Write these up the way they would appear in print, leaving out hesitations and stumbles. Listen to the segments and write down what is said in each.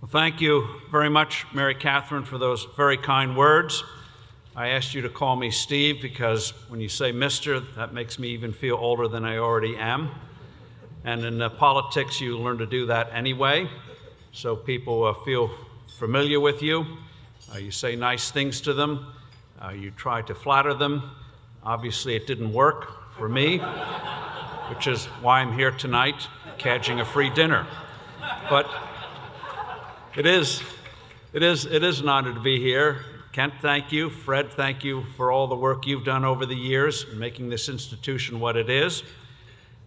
Well, thank you very much, Mary Catherine, for those very kind words. I asked you to call me Steve because when you say Mr., that makes me even feel older than I already am. And in politics, you learn to do that anyway, so people feel familiar with you. You say nice things to them. You try to flatter them. Obviously, it didn't work for me, which is why I'm here tonight, cadging a free dinner. But it is an honor to be here. Kent, thank you. Fred, thank you for all the work you've done over the years in making this institution what it is.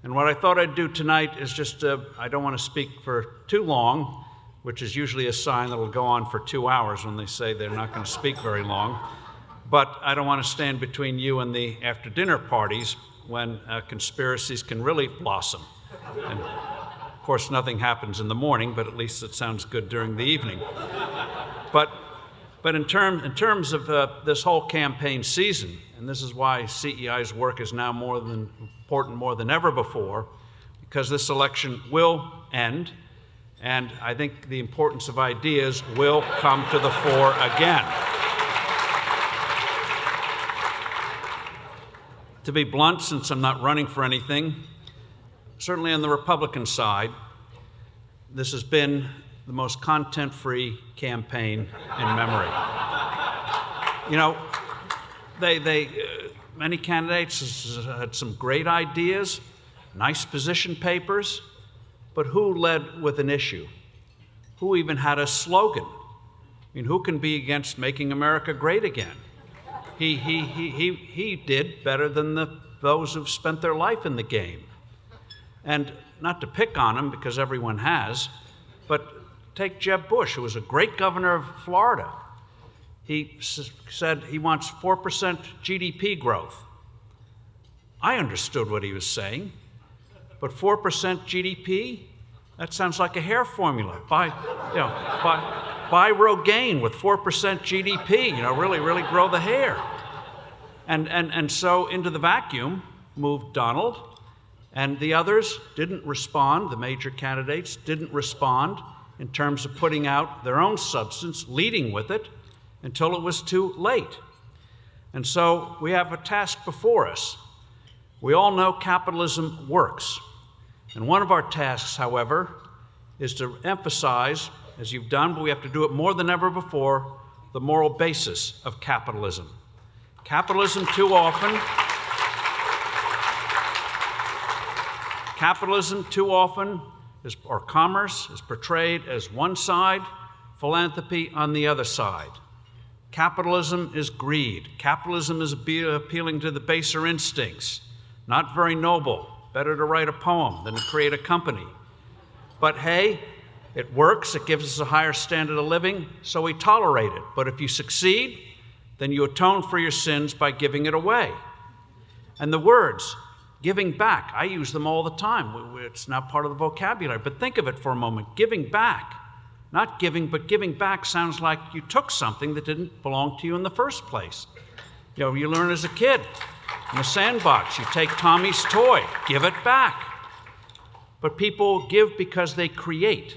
And what I thought I'd do tonight is just, I don't want to speak for too long, which is usually a sign that it'll go on for 2 hours when they say they're not going to speak very long. But I don't want to stand between you and the after-dinner parties when conspiracies can really blossom. And of course, nothing happens in the morning, but at least it sounds good during the evening. But in terms of this whole campaign season, and this is why CEI's work is now important more than ever before, because this election will end, and I think the importance of ideas will come to the fore again. To be blunt, since I'm not running for anything, certainly on the Republican side, this has been the most content-free campaign in memory. You know, many candidates had some great ideas, nice position papers, but who led with an issue? Who even had a slogan? I mean, who can be against making America great again? He did better than those who've spent their life in the game. And not to pick on him, because everyone has, but take Jeb Bush, who was a great governor of Florida. He said he wants 4% GDP growth. I understood what he was saying, but 4% GDP, that sounds like a hair formula. Buy Rogaine with 4% GDP, really grow the hair. And so into the vacuum moved Donald, and the others didn't respond, the major candidates didn't respond in terms of putting out their own substance, leading with it, until it was too late. And so we have a task before us. We all know capitalism works. And one of our tasks, however, is to emphasize, as you've done, but we have to do it more than ever before, the moral basis of capitalism. Capitalism too often or commerce is portrayed as one side, philanthropy on the other side. Capitalism is greed. Capitalism is appealing to the baser instincts. Not very noble. Better to write a poem than to create a company. But hey, it works. It gives us a higher standard of living, so we tolerate it. But if you succeed, then you atone for your sins by giving it away. And the words, giving back, I use them all the time. It's now part of the vocabulary. But think of it for a moment. Giving back. Not giving, but giving back sounds like you took something that didn't belong to you in the first place. You learn as a kid in the sandbox. You take Tommy's toy, give it back. But people give because they create.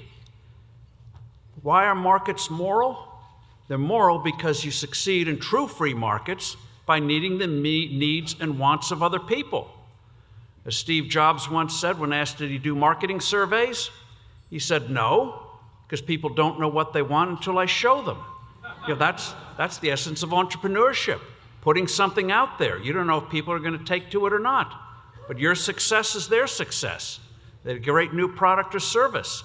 Why are markets moral? They're moral because you succeed in true free markets by meeting the needs and wants of other people. As Steve Jobs once said when asked, did he do marketing surveys? He said, no, because people don't know what they want until I show them. That's the essence of entrepreneurship, putting something out there. You don't know if people are going to take to it or not, but your success is their success. They get a great new product or service.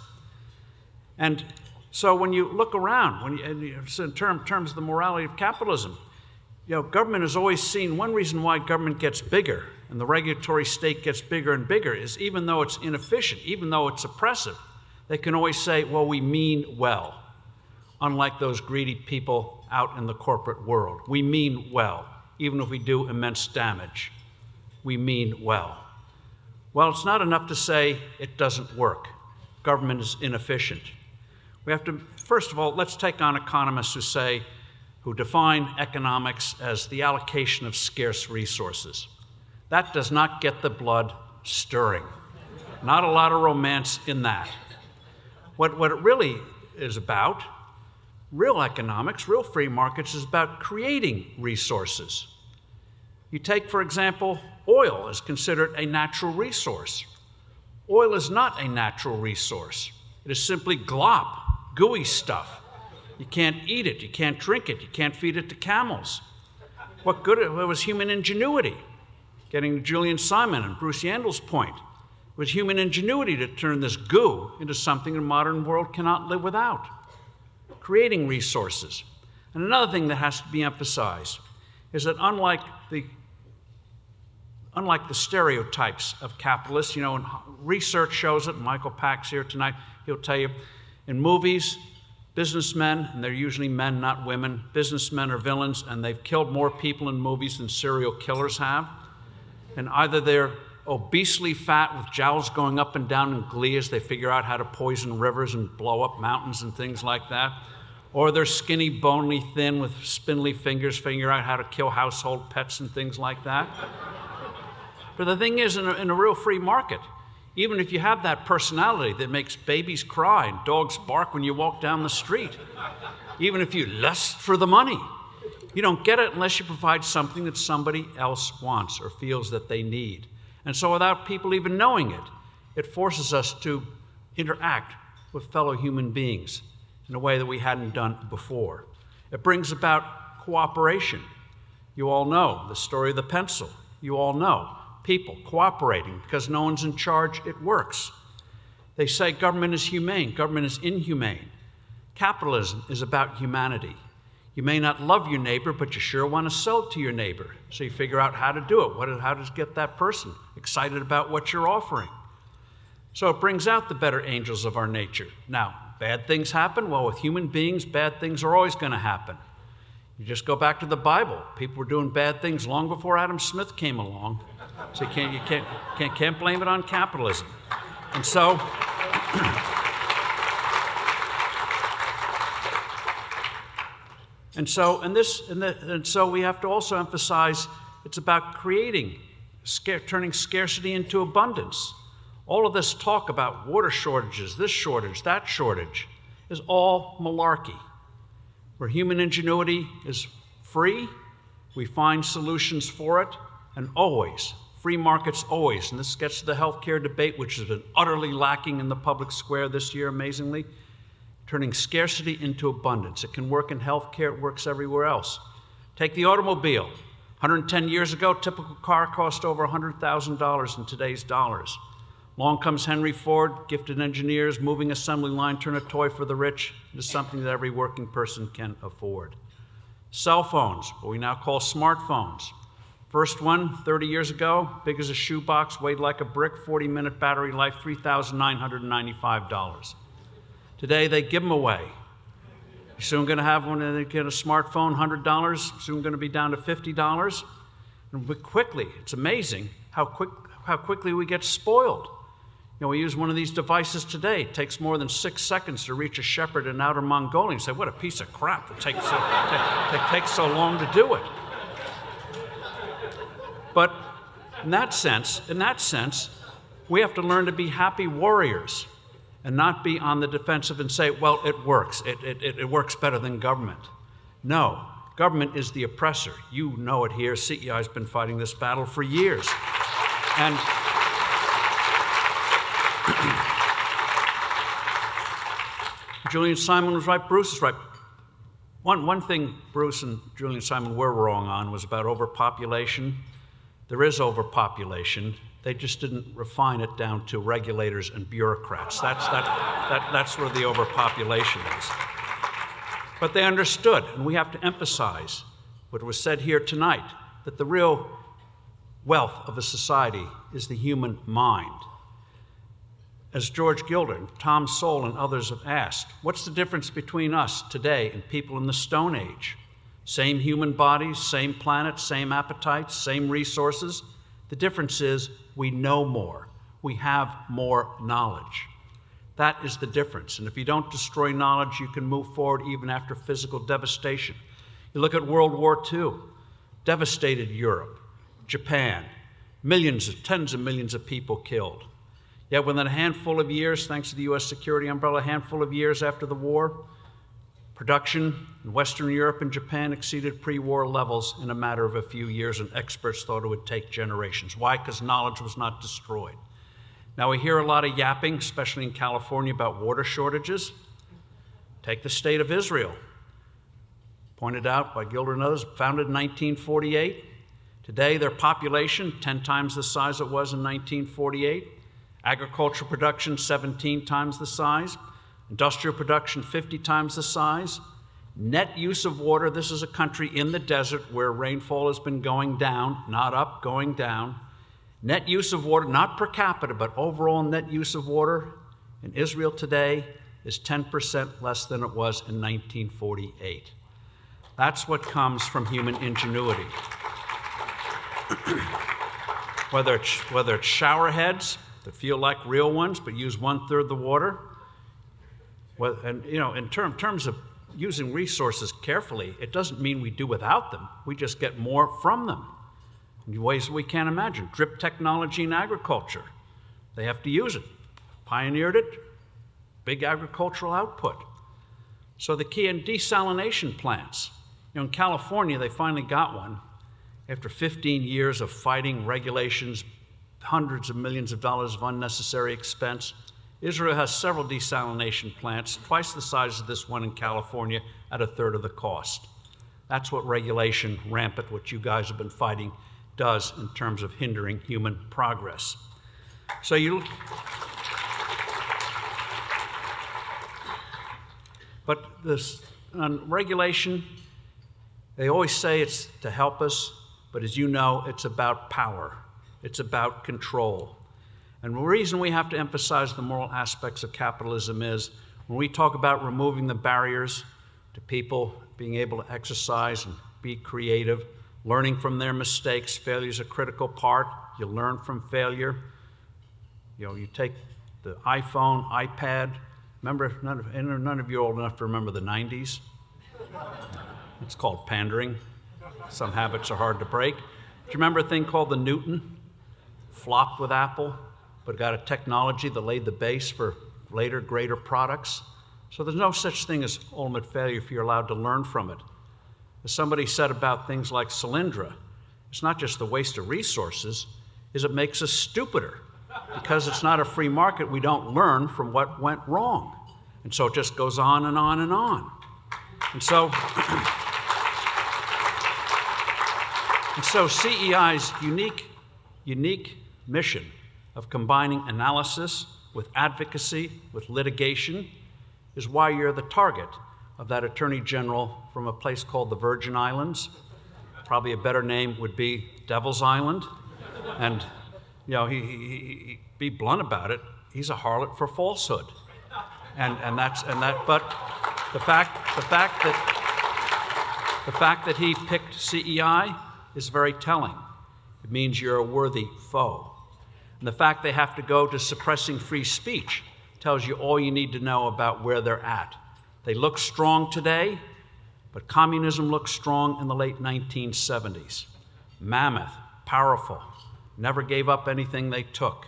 And so when you look around, in terms of the morality of capitalism, government has always seen one reason why government gets bigger and the regulatory state gets bigger and bigger is even though it's inefficient, even though it's oppressive, they can always say, well, we mean well, unlike those greedy people out in the corporate world. We mean well, even if we do immense damage. We mean well. Well, it's not enough to say it doesn't work. Government is inefficient. We have to, first of all, let's take on economists who define economics as the allocation of scarce resources. That does not get the blood stirring. Not a lot of romance in that. What it really is about. Real economics, real free markets is about creating resources. You take, for example, oil is considered a natural resource. Oil is not a natural resource. It is simply glop, gooey stuff. You can't eat it, you can't drink it, you can't feed it to camels. What good it was human ingenuity. Getting to Julian Simon and Bruce Yandel's point, it was human ingenuity to turn this goo into something the modern world cannot live without. Creating resources. And another thing that has to be emphasized is that unlike the stereotypes of capitalists, and research shows it, Michael Pack's here tonight, he'll tell you, in movies, businessmen, and they're usually men, not women, businessmen are villains, and they've killed more people in movies than serial killers have. And either they're obesely fat with jowls going up and down in glee as they figure out how to poison rivers and blow up mountains and things like that, or they're skinny, bony, thin with spindly fingers, figure out how to kill household pets and things like that. But the thing is, in a real free market, even if you have that personality that makes babies cry and dogs bark when you walk down the street, even if you lust for the money, you don't get it unless you provide something that somebody else wants or feels that they need. And so without people even knowing it, it forces us to interact with fellow human beings in a way that we hadn't done before. It brings about cooperation. You all know the story of the pencil. You all know people cooperating because no one's in charge, it works. They say government is humane, government is inhumane. Capitalism is about humanity. You may not love your neighbor, but you sure want to sell it to your neighbor. So you figure out how to do it, how to get that person excited about what you're offering. So it brings out the better angels of our nature. Now, bad things happen. Well, with human beings, bad things are always going to happen. You just go back to the Bible. People were doing bad things long before Adam Smith came along. So you can't blame it on capitalism. And so, and so we have to also emphasize it's about turning scarcity into abundance. All of this talk about water shortages, this shortage, that shortage, is all malarkey. Where human ingenuity is free, we find solutions for it, and always, free markets always, and this gets to the healthcare debate, which has been utterly lacking in the public square this year, amazingly, turning scarcity into abundance. It can work in healthcare, it works everywhere else. Take the automobile. 110 years ago, typical car cost over $100,000 in today's dollars. Along comes Henry Ford, gifted engineers, moving assembly line, turn a toy for the rich into something that every working person can afford. Cell phones, what we now call smartphones. First one, 30 years ago, big as a shoebox, weighed like a brick, 40-minute battery life, $3,995. Today, they give them away. You're soon going to have one, and they get a smartphone, $100, soon going to be down to $50. And quickly, it's amazing how quickly we get spoiled. We use one of these devices today. It takes more than 6 seconds to reach a shepherd in outer Mongolia. You say, what a piece of crap. It takes so long to do it. But in that sense, we have to learn to be happy warriors and not be on the defensive and say, well, it works. It works better than government. No, government is the oppressor. You know it here. CEI has been fighting this battle for years. And Julian Simon was right, Bruce is right. One thing Bruce and Julian Simon were wrong on was about overpopulation. There is overpopulation. They just didn't refine it down to regulators and bureaucrats. That's where the overpopulation is. But they understood, and we have to emphasize what was said here tonight, that the real wealth of a society is the human mind. As George Gilder, Tom Sowell, and others have asked, what's the difference between us today and people in the Stone Age? Same human bodies, same planet, same appetites, same resources. The difference is we know more. We have more knowledge. That is the difference. And if you don't destroy knowledge, you can move forward even after physical devastation. You look at World War II, devastated Europe, Japan, tens of millions of people killed. Yet within a handful of years, thanks to the U.S. security umbrella, a handful of years after the war, production in Western Europe and Japan exceeded pre-war levels in a matter of a few years, and experts thought it would take generations. Why? Because knowledge was not destroyed. Now we hear a lot of yapping, especially in California, about water shortages. Take the state of Israel, pointed out by Gilder and others, founded in 1948. Today, their population, 10 times the size it was in 1948. Agricultural production, 17 times the size. Industrial production, 50 times the size. Net use of water, this is a country in the desert where rainfall has been going down, not up, going down. Net use of water, not per capita, but overall net use of water in Israel today is 10% less than it was in 1948. That's what comes from human ingenuity. Whether it's shower heads that feel like real ones but use 1/3 the water, and in terms of using resources carefully, it doesn't mean we do without them. We just get more from them in ways we can't imagine. Drip technology in agriculture, they have to use it. Pioneered it, big agricultural output. So the key in desalination plants. In California, they finally got one after 15 years of fighting regulations, hundreds of millions of dollars of unnecessary expense. Israel has several desalination plants, twice the size of this one in California, at 1/3 of the cost. That's what regulation, rampant, what you guys have been fighting, does in terms of hindering human progress. But this, on regulation, they always say it's to help us, but as you know, it's about power. It's about control. And the reason we have to emphasize the moral aspects of capitalism is when we talk about removing the barriers to people being able to exercise and be creative, learning from their mistakes. Failure is a critical part. You learn from failure. You take the iPhone, iPad. Remember, none of you are old enough to remember the 90s. It's called pandering. Some habits are hard to break. Do you remember a thing called the Newton? Flopped with Apple, but got a technology that laid the base for later, greater products. So there's no such thing as ultimate failure if you're allowed to learn from it. As somebody said about things like Solyndra, it's not just the waste of resources, is it makes us stupider. Because it's not a free market, we don't learn from what went wrong. And so it just goes on and on and on. And so CEI's unique mission of combining analysis with advocacy, with litigation, is why you're the target of that Attorney General from a place called the Virgin Islands. Probably a better name would be Devil's Island. And he be blunt about it, he's a harlot for falsehood. But the fact that he picked CEI is very telling. It means you're a worthy foe. And the fact they have to go to suppressing free speech tells you all you need to know about where they're at. They look strong today, but communism looked strong in the late 1970s. Mammoth, powerful, never gave up anything they took.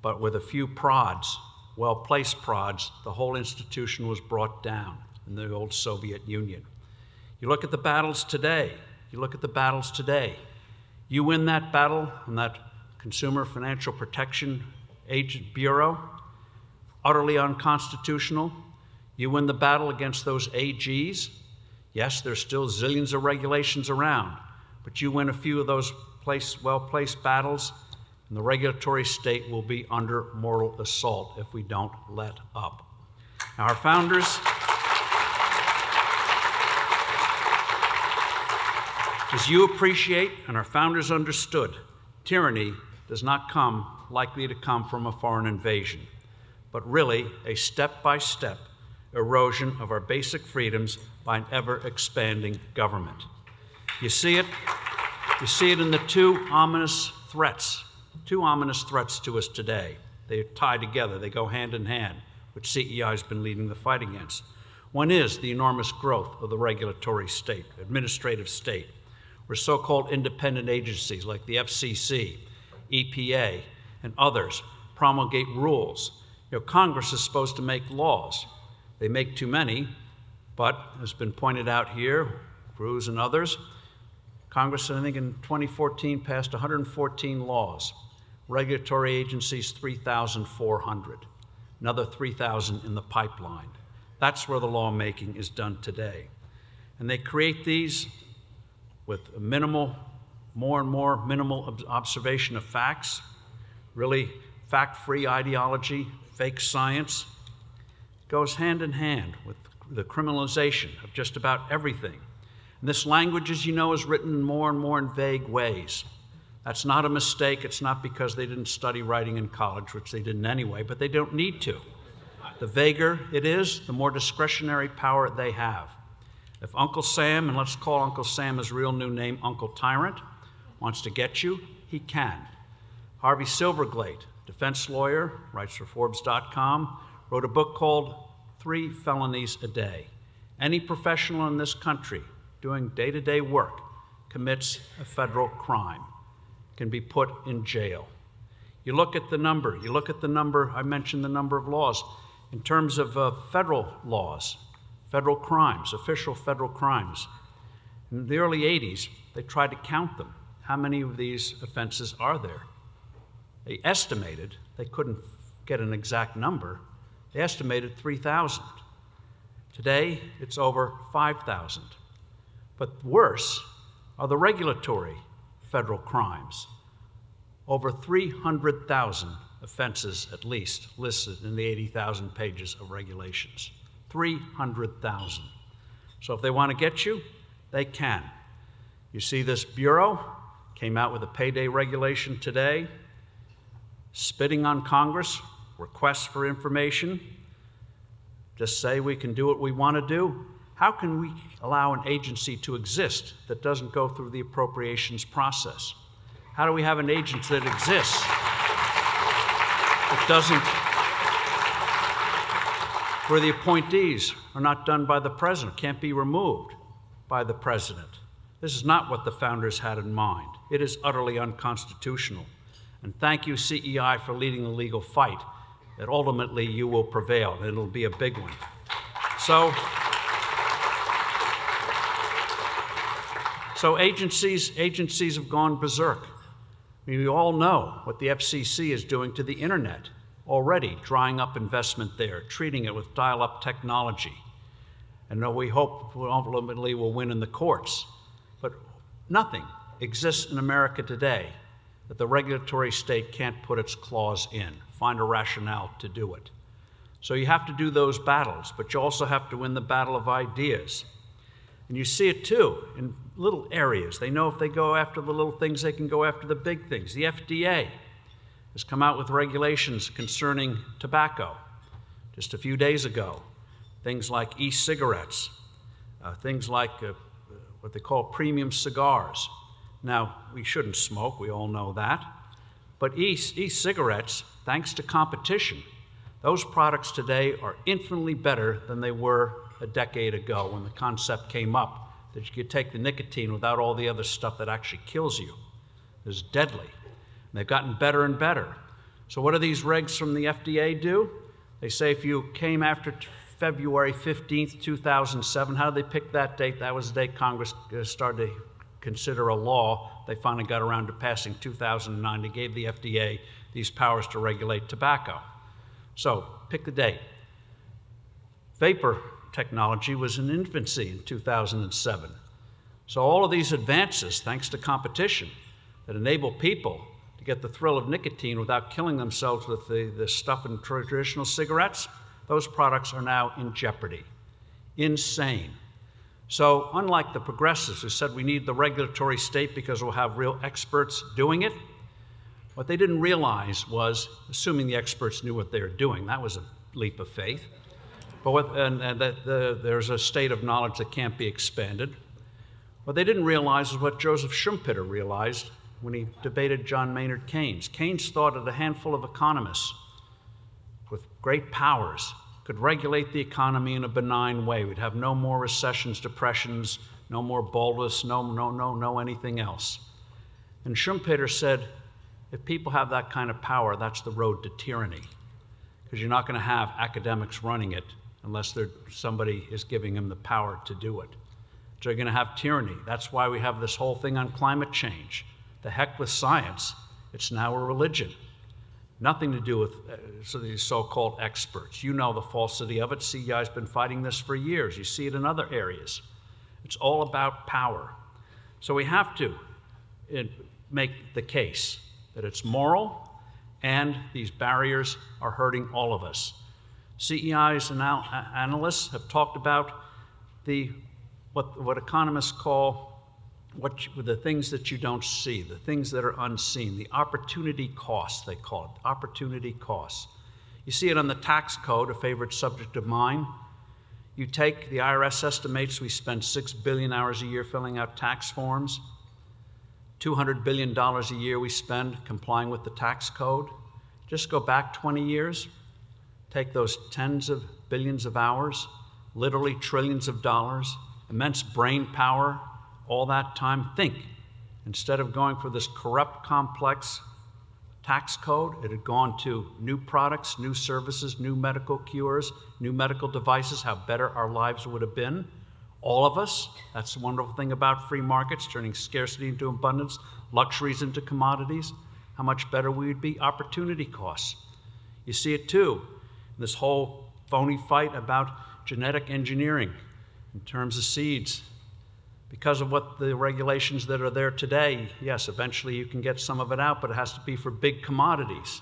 But with a few prods, well-placed prods, the whole institution was brought down in the old Soviet Union. You look at the battles today. You win that battle on that Consumer Financial Protection Agent Bureau, utterly unconstitutional. You win the battle against those AGs. Yes, there's still zillions of regulations around, but you win a few of those well-placed battles, and the regulatory state will be under mortal assault if we don't let up. Now, our founders, as you appreciate and our founders understood, tyranny does not likely to come from a foreign invasion, but really a step-by-step erosion of our basic freedoms by an ever-expanding government. You see it in the two ominous threats to us today. They tie together, they go hand in hand, which CEI has been leading the fight against. One is the enormous growth of the regulatory state, administrative state, where so-called independent agencies like the FCC, EPA, and others promulgate rules. Congress is supposed to make laws. They make too many, but as has been pointed out here, Cruz and others, Congress, I think in 2014, passed 114 laws. Regulatory agencies, 3,400. Another 3,000 in the pipeline. That's where the lawmaking is done today. And they create these with a more and more minimal observation of facts, really fact-free ideology, fake science. It goes hand in hand with the criminalization of just about everything. And this language, as you know, is written more and more in vague ways. That's not a mistake. It's not because they didn't study writing in college, which they didn't anyway, but they don't need to. The vaguer it is, the more discretionary power they have. If Uncle Sam, and let's call Uncle Sam his real new name, Uncle Tyrant, wants to get you, he can. Harvey Silverglate, defense lawyer, writes for Forbes.com, wrote a book called 3 Felonies a Day. Any professional in this country doing day-to-day work commits a federal crime, can be put in jail. You look at the number, I mentioned the number of laws. In terms of federal laws, federal crimes, official federal crimes, in the early 80s, they tried to count them. How many of these offenses are there? They estimated, they couldn't get an exact number, they estimated 3,000. Today, it's over 5,000. But worse are the regulatory federal crimes. Over 300,000 offenses, at least, listed in the 80,000 pages of regulations. 300,000. So if they want to get you, they can. You see this bureau came out with a payday regulation today, spitting on Congress, requests for information, just say we can do what we want to do. How can we allow an agency to exist that doesn't go through the appropriations process? How do we have an agency that exists that doesn't, where the appointees are not done by the president, can't be removed by the president? This is not what the founders had in mind. It is utterly unconstitutional. And thank you, CEI, for leading the legal fight, that ultimately you will prevail, and it'll be a big one. So agencies have gone berserk. I mean, we all know what the FCC is doing to the internet already, drying up investment there, treating it with dial-up technology. And we hope ultimately will win in the courts. But nothing exists in America today that the regulatory state can't put its claws in, find a rationale to do it. So you have to do those battles, but you also have to win the battle of ideas. And you see it too in little areas. They know if they go after the little things, they can go after the big things. The FDA has come out with regulations concerning tobacco just a few days ago. Things like e-cigarettes, things like what they call premium cigars. Now, we shouldn't smoke, we all know that. But e-cigarettes, thanks to competition, those products today are infinitely better than they were a decade ago when the concept came up that you could take the nicotine without all the other stuff that actually kills you. It's deadly. And they've gotten better and better. So what do these regs from the FDA do? They say if you came after February 15th, 2007, how did they pick that date? That was the day Congress started to consider a law. They finally got around to passing 2009. They gave the FDA these powers to regulate tobacco. So pick the date. Vapor technology was in infancy in 2007. So all of these advances, thanks to competition, that enable people to get the thrill of nicotine without killing themselves with the stuff in traditional cigarettes, those products are now in jeopardy. Insane. So unlike the progressives who said we need the regulatory state because we'll have real experts doing it, what they didn't realize was, assuming the experts knew what they were doing, that was a leap of faith, but there's a state of knowledge that can't be expanded. What they didn't realize is what Joseph Schumpeter realized when he debated John Maynard Keynes. Keynes thought that a handful of economists with great powers could regulate the economy in a benign way. We'd have no more recessions, depressions, no more baldness, no anything else. And Schumpeter said, If people have that kind of power, that's the road to tyranny, because you're not going to have academics running it unless somebody is giving them the power to do it. So you're going to have tyranny. That's why we have this whole thing on climate change. The heck with science. It's now a religion. Nothing to do with these so-called experts. You know the falsity of it. CEI has been fighting this for years. You see it in other areas. It's all about power. So we have to make the case that it's moral and these barriers are hurting all of us. CEI's analysts have talked about what economists call the things that you don't see, the things that are unseen, the opportunity costs, they call it, opportunity costs. You see it on the tax code, a favorite subject of mine. You take the IRS estimates we spend 6 billion hours a year filling out tax forms, $200 billion a year we spend complying with the tax code. Just go back 20 years, take those tens of billions of hours, literally trillions of dollars, immense brain power, all that time. Think, instead of going for this corrupt, complex tax code, it had gone to new products, new services, new medical cures, new medical devices, how better our lives would have been. All of us. That's the wonderful thing about free markets, turning scarcity into abundance, luxuries into commodities. How much better we would be. Opportunity costs. You see it too, in this whole phony fight about genetic engineering in terms of seeds. Because of what the regulations that are there today, yes, eventually you can get some of it out, but it has to be for big commodities,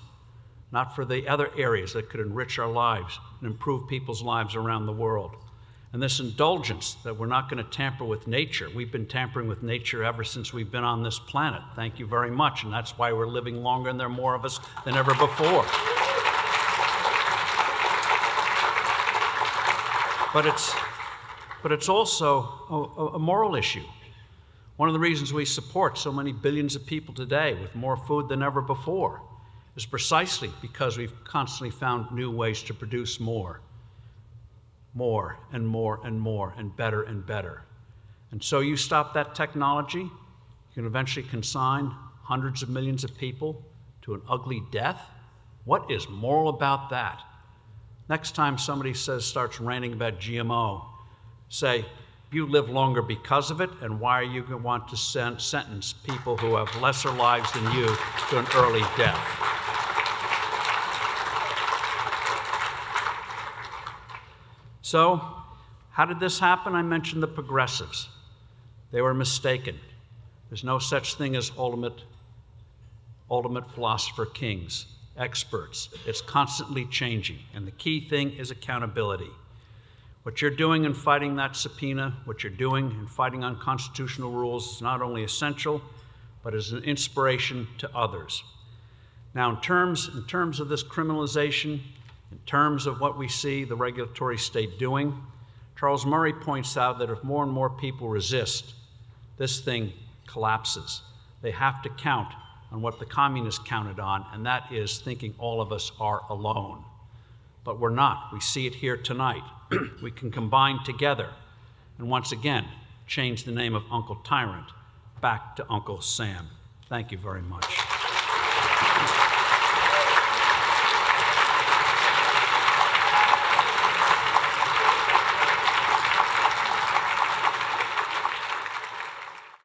not for the other areas that could enrich our lives and improve people's lives around the world. And this indulgence that we're not going to tamper with nature. We've been tampering with nature ever since we've been on this planet. Thank you very much. And that's why we're living longer and there are more of us than ever before. But it's also a moral issue. One of the reasons we support so many billions of people today with more food than ever before is precisely because we've constantly found new ways to produce more and more and more and better and better. And so you stop that technology, you can eventually consign hundreds of millions of people to an ugly death. What is moral about that? Next time somebody starts ranting about GMO, say, you live longer because of it, and why are you going to want to sentence people who have lesser lives than you to an early death? So, how did this happen? I mentioned the progressives. They were mistaken. There's no such thing as ultimate philosopher kings, experts. It's constantly changing, and the key thing is accountability. What you're doing in fighting that subpoena, what you're doing in fighting unconstitutional rules is not only essential, but is an inspiration to others. Now, in terms of this criminalization, in terms of what we see the regulatory state doing, Charles Murray points out that if more and more people resist, this thing collapses. They have to count on what the communists counted on, and that is thinking all of us are alone. But we're not. We see it here tonight. We can combine together and once again change the name of Uncle Tyrant back to Uncle Sam. Thank you very much.